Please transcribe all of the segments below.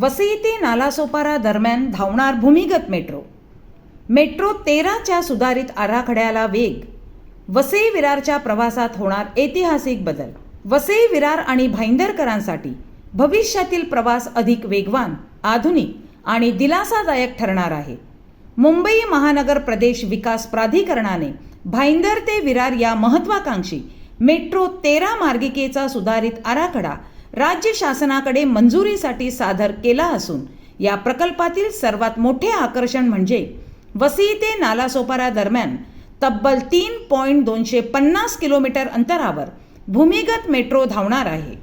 वसई ते नालासोपारा दरम्यान धावणार भूमिगत मेट्रो. मेट्रो 13च्या सुधारित आराखड्याला वेग. वसई विरारच्या प्रवासात होणार ऐतिहासिक बदल. वसई विरार आणि भाईंदरकरांसाठी भविष्यातील प्रवास अधिक वेगवान, आधुनिक आणि दिलासादायक ठरणार आहे. मुंबई महानगर प्रदेश विकास प्राधिकरणाने भाईंदर ते विरार या महत्त्वाकांक्षी मेट्रो 13 मार्गिकेचा सुधारित आराखडा राज्य शासनाकडे मंजुरीसाठी सादर केला असून या प्रकल्पातील सर्वात मोठे आकर्षण म्हणजे वसई ते नालासोपारा दरम्यान तब्बल 3.250 किलोमीटर अंतरावर भूमिगत मेट्रो धावणार आहे.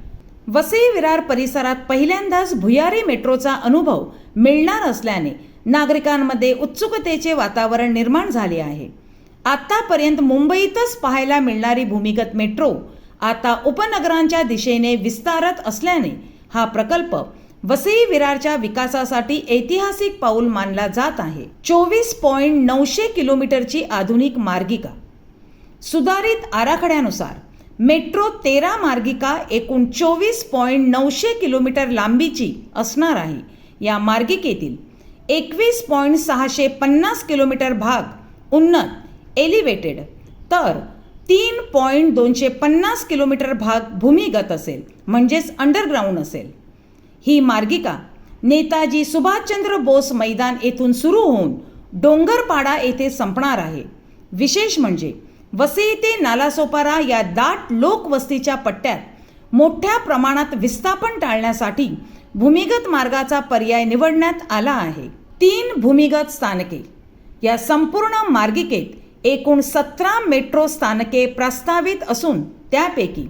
वसई विरार परिसरात पहिल्यांदाच भुयारी मेट्रोचा अनुभव मिळणार असल्याने नागरिकांमध्ये उत्सुकतेचे वातावरण निर्माण झाले आहे. आतापर्यंत मुंबईतच पाहायला मिळणारी भूमिगत मेट्रो आता उपनगरांच्या दिशेने विस्तारत असल्याने हा प्रकल्प वसई विरारच्या विकासासाठी ऐतिहासिक पाऊल मानला जात आहे. 24.900 किलोमीटरची आधुनिक मार्गिका. सुधारित आराखड्यानुसार मेट्रो 13 मार्गिका एकूण 24.900 किलोमीटर लांबीची असणार आहे. या मार्गिकेतील 21.650 किलोमीटर भाग उन्नत एलिव्हेटेड तर 3.250 किलोमीटर भाग भूमिगत असेल, म्हणजेच अंडरग्राऊंड असेल. ही मार्गिका नेताजी सुभाषचंद्र बोस मैदान येथून सुरू होऊन डोंगरपाडा येथे संपणार आहे. विशेष म्हणजे वसई ते नालासोपारा या दाट लोकवस्तीच्या पट्ट्यात मोठ्या प्रमाणात विस्थापन टाळण्यासाठी भूमिगत मार्गाचा पर्याय निवडण्यात आला आहे. 3 भूमिगत स्थानके. या संपूर्ण मार्गिकेत एकूण 17 मेट्रो स्थानके प्रस्तावित असून त्यापैकी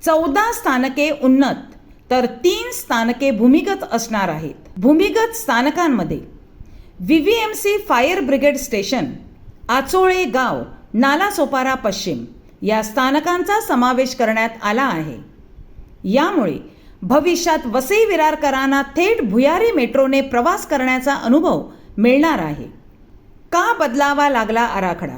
14 स्थानके उन्नत तर 3 स्थानके भूमिगत असणार आहेत. भूमिगत स्थानकांमध्ये VVMC fire brigade station, Achole गाव, नालासोपारा पश्चिम या स्थानकांचा समावेश करण्यात आला आहे. यामुळे भविष्यात वसई विरारकरांना थेट भुयारी मेट्रोने प्रवास करण्याचा अनुभव मिळणार आहे. का बदलावा लागला आराखडा?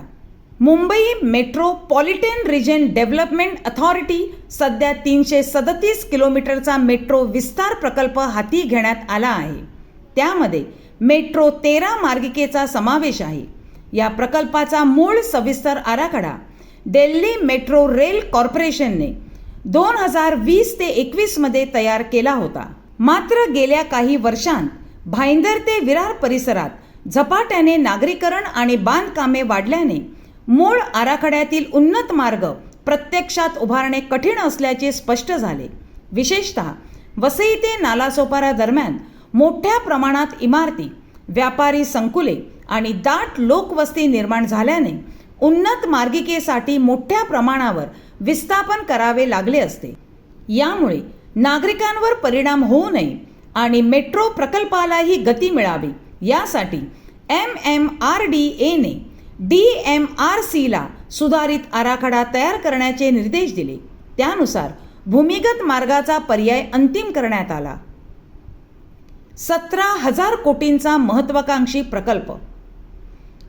Mumbai metropolitan region development authority सध्या 337 किलोमीटरचा मेट्रो विस्तार प्रकल्प हाती घेण्यात आला आहे. त्यामध्ये मेट्रो 13 मार्गिकेचा समावेश आहे. या प्रकल्पाचा मूळ सविस्तर आराखडा दिल्ली मेट्रो रेल कॉर्पोरेशनने 2020 ते 21 मध्ये तयार केला होता. मात्र गेल्या काही वर्षांत भाईंदर ते विरार परिसरात झपाट्याने नागरीकरण आणि बांधकामे वाढल्याने मूळ आराखड्यातील उन्नत मार्ग प्रत्यक्षात उभारणे कठीण असल्याचे स्पष्ट झाले. विशेषतः वसई ते नालासोपारा दरम्यान मोठ्या प्रमाणात इमारती, व्यापारी संकुले आणि दाट लोकवस्ती निर्माण झाल्याने उन्नत मार्गिकेसाठी मोठ्या प्रमाणावर विस्थापन करावे लागले असते. यामुळे नागरिकांवर परिणाम होऊ नये आणि मेट्रो प्रकल्पालाही गती मिळावी यासाठी MMRDAने DMRCला सुधारित आराखडा तयार करण्याचे निर्देश दिले. त्यानुसार भूमिगत मार्गाचा पर्याय अंतिम करण्यात आला. 17,000 कोटींचा महत्त्वाकांक्षी प्रकल्प.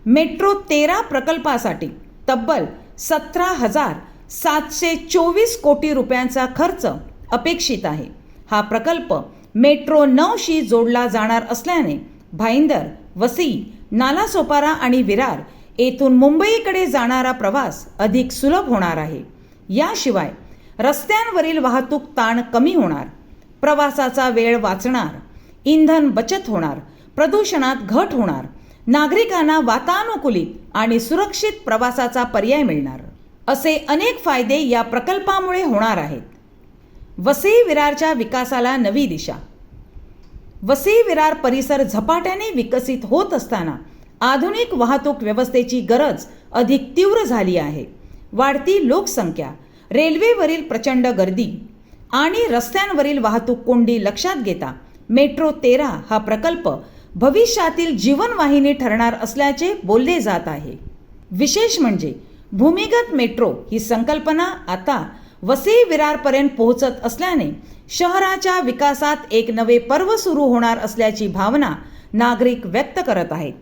मेट्रो 13 प्रकल्पासाठी तब्बल 17,724 कोटी रुपयांचा खर्च अपेक्षित आहे. हा प्रकल्प मेट्रो 9शी जोडला जाणार असल्याने भाईंदर, वसई, नालासोपारा आणि विरार येथून मुंबईकडे जाणारा प्रवास अधिक सुलभ होणार आहे. याशिवाय रस्त्यांवरील वाहतूक ताण कमी होणार, प्रवासाचा वेळ वाचणार, इंधन बचत होणार, प्रदूषणात घट होणार, नागरिकांना वातानुकूलित आणि सुरक्षित प्रवासाचा पर्याय मिळणार. असे अनेक फायदे या प्रकल्पामुळे होणार आहेत. वसई विरारच्या विकासाला नवी दिशा. वसई विरार परिसर झपाट्याने विकसित होत असताना आधुनिक वाहतूक व्यवस्थेची गरज अधिक तीव्र झाली आहे. वाढती लोकसंख्या, रेल्वेवरील प्रचंड गर्दी आणि रस्त्यांवरील वाहतूक कोंडी लक्षात घेता मेट्रो 13 हा प्रकल्प भविष्यातील जीवनवाहिनी ठरणार असल्याचे बोलले जात आहे. विशेष म्हणजे भूमिगत मेट्रो ही संकल्पना आता वसई विरारपर्यंत पोहोचत असल्याने शहराच्या विकासात एक नवे पर्व सुरू होणार असल्याची भावना नागरिक व्यक्त करत आहेत.